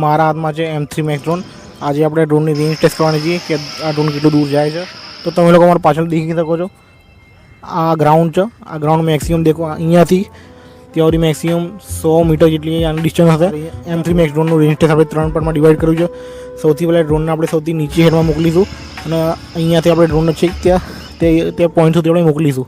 મારા હાથમાં છે M3 Max ડ્રોન. આજે આપણે ડ્રોનની રેન્જ ટેસ્ટ કરવાની છે કે આ ડ્રોન કેટલું દૂર જાય છે. તો તમે લોકો મારા પાછળ દેખી શકો છો, આ ગ્રાઉન્ડ છે. આ ગ્રાઉન્ડ મેક્સિમમ દેખો, અહીંયાથી ત્યાં સુધી મેક્સિમમ 100 મીટર જેટલી આની ડિસ્ટન્સ હશે. M3 Max ડ્રોનનું રેન્જ ટેસ્ટ આપણે 3 પાર્ટમાં ડિવાઈડ કર્યું છે. સૌથી પહેલાં ડ્રોનને આપણે સૌથી નીચે હેડમાં મોકલીશું અને અહીંયાથી આપણે ડ્રોનને છેક તે પોઈન્ટ સુધી આપણે મોકલીશું.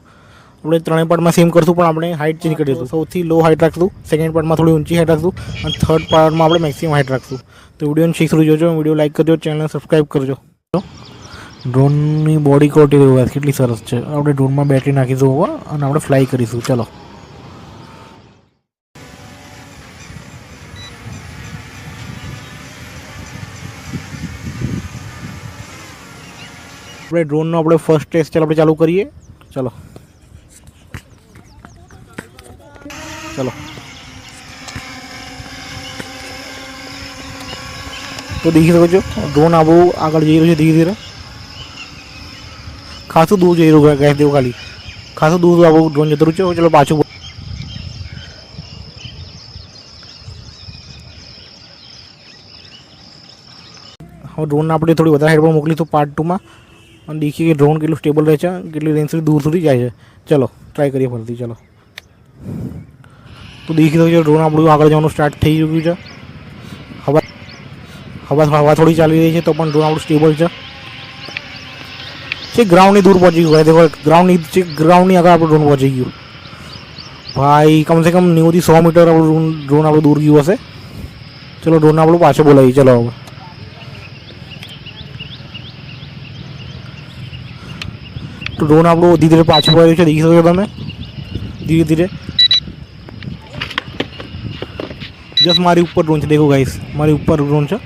આપણે 3 પાર્ટમાં સેમ કરશું, પણ આપણે હાઇટ ચેન્જ કરીશું. સૌથી લો હાઇટ રાખશું, સેકન્ડ પાર્ટમાં થોડી ઊંચી હાઇટ રાખશું અને થર્ડ પાર્ટમાં આપણે મેક્સિમમ હાઇટ રાખશું. તો વિડીયોને શીખ સુધી જોજો, વિડીયો લાઈક કરજો, ચેનલને સબસ્ક્રાઈબ કરજો. ડ્રોનની બોડી ક્વોલિટી કેટલી સરસ છે. આપણે ડ્રોનમાં બેટરી નાખીશું અને આપણે ફ્લાય કરીશું. ચલો, આપણે ડ્રોનનો આપણે ફર્સ્ટ ટેસ્ટ આપણે ચાલુ કરીએ. ચલો ચલો તો દેખી શકો છો, ડ્રોન આપણું આગળ જઈ રહ્યું છે ધીરે ધીરે. ખાસું દૂર જઈ રહ્યું ગેસ દેવું, ખાલી ખાસું દૂર આપણું ડ્રોન જતું રહ્યું છે. ચલો પાછું હવે ડ્રોનને આપણે થોડી વધારે હાઈટ પર મોકલીશું પાર્ટ 2માં અને દેખીએ કે ડ્રોન કેટલું સ્ટેબલ રહે છે, કેટલી રેન્જ સુધી દૂર સુધી જાય છે. ચલો ટ્રાય કરીએ ફરીથી. ચલો તો દેખી શકો છો, ડ્રોન આપણું આગળ જવાનું સ્ટાર્ટ થઈ ચૂક્યું છે. હવા થોડી ચાલી રહી છે તો પણ ડ્રોન આપણું સ્ટેબલ છે. ગ્રાઉન્ડની દૂર પહોંચી ગયું. દેખો, ગ્રાઉન્ડની આગળ આપણું ડ્રોન પહોંચી ગયું. ભાઈ કમસે કમ 90 થી 100 મીટર આપણું ડ્રોન આપણું દૂર ગયું હશે. ચલો ડ્રોન આપણું પાછું બોલાવીએ. ચલો હવે તો ડ્રોન આપણું ધીરે ધીરે પાછું બોલાવ્યું છે. દેખી શકો છો તમે, ધીરે ધીરે. જસ્ટ મારી ઉપર ડ્રોન છે. દેખો ગાઈસ, મારી ઉપર ડ્રોન છે.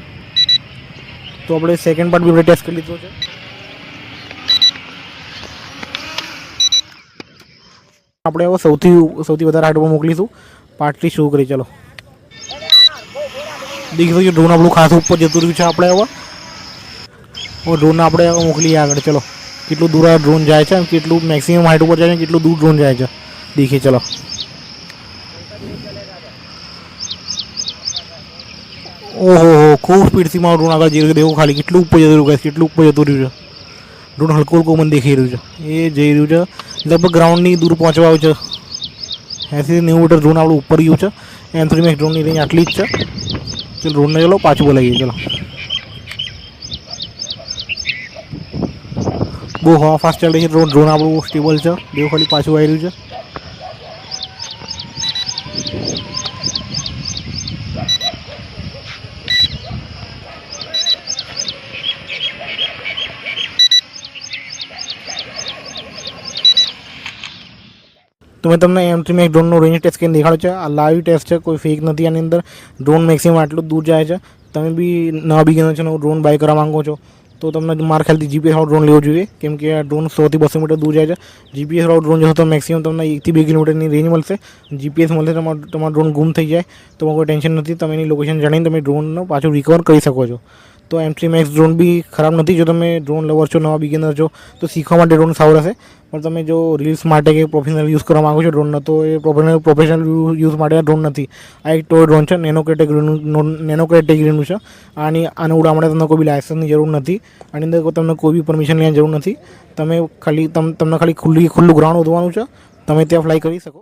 તો આપણે સેકન્ડ પાર્ટ બી આપણે ટેસ્ટ કરી લીધો છે. આપણે હવે સૌથી વધારે હાઈટ પર મોકલીશું. પાર્ટ 3 શરૂ કરી. ચલો દેખી શકો ડ્રોન આપણું ખાસ ઉપર જતું રહ્યું છે. આપણે હવે ડ્રોનને આપણે મોકલીએ આગળ. ચલો કેટલું દૂર આ ડ્રોન જાય છે, કેટલું મેક્સિમમ હાઈટ ઉપર જાય છે, કેટલું દૂર ડ્રોન જાય છે દેખીએ. ચલો ઓહો, ખૂબ સ્પીડથી મારું ડ્રોન આગળ જઈ રહ્યું છે. દેખો ખાલી કેટલું ઉપર જતું રહ્યું, કેટલું ઉપર જતું રહ્યું છે. ડ્રોન હલકો હલકો મને દેખાઈ રહ્યું છે. એ જઈ રહ્યું છે લગભગ ગ્રાઉન્ડની દૂર પહોંચવા આવ્યું છે. 80 થી 90 મીટર ડ્રોન આપણું ઉપર ગયું છે. M3 Max ડ્રોનની રેન્જ આટલી જ છે. ચલો ડ્રોનને ચલો પાછું બોલાવીએ. ચલો બહુ હવા ફાસ્ટ ચાલી રહી છે. ડ્રોન આપણું સ્ટેબલ છે. દેખો ખાલી પાછું આવી રહ્યું છે. તો મેં તમને M3 Max ડ્રોનનો રેન્જ ટેસ્ટ કરીને દેખાડ્યો છે. આ લાઈવ ટેસ્ટ છે, કોઈ ફેક નથી. આની અંદર ડ્રોન મેક્સિમમ આટલું દૂર જાય છે. તમે બી નવા બિગિનર છો, ડ્રોન બાય કરવા માંગો છો તો તમને મારા ખ્યાલથી GPS વાળો ડ્રોન લેવો જોઈએ, કેમ કે આ ડ્રોન 100 થી 200 મીટર દૂર જાય છે. GPS વાળો ડ્રોન જશો તો મેક્સિમમ તમને 1 થી 2 કિલોમીટરની રેન્જ મળશે. GPS મળશે તમારો ડ્રોન ગુમ થઈ જાય તો કોઈ ટેન્શન નથી. તમે એની લોકેશન જાણીને તમે ડ્રોનનો પાછું રિકવર કરી શકો છો. તો M3 Max ડ્રોન બી ખરાબ નથી. જો તમે ડ્રોન લવર છો, નવા બિગિનર છો તો શીખવા માટે ડ્રોન સારું રહેશે. પણ તમે જો રીલ્સ માટે કે પ્રોફેશનલ યુઝ કરવા માગો છો ડ્રોનનો, તો એ પ્રોફેશનલ યુઝ માટે ડ્રોન નથી. આ એક ટોય ડ્રોન છે, નેનો કેટેગરીનું છે. આને ઉડાવવા માટે તમને કોઈ બી લાયસન્સની જરૂર નથી. આની અંદર તમને કોઈ બી પરમિશન લેવાની જરૂર નથી. તમને ખાલી ખુલ્લું ગ્રાઉન્ડ શોધવાનું છે, તમે ત્યાં ફ્લાય કરી શકો.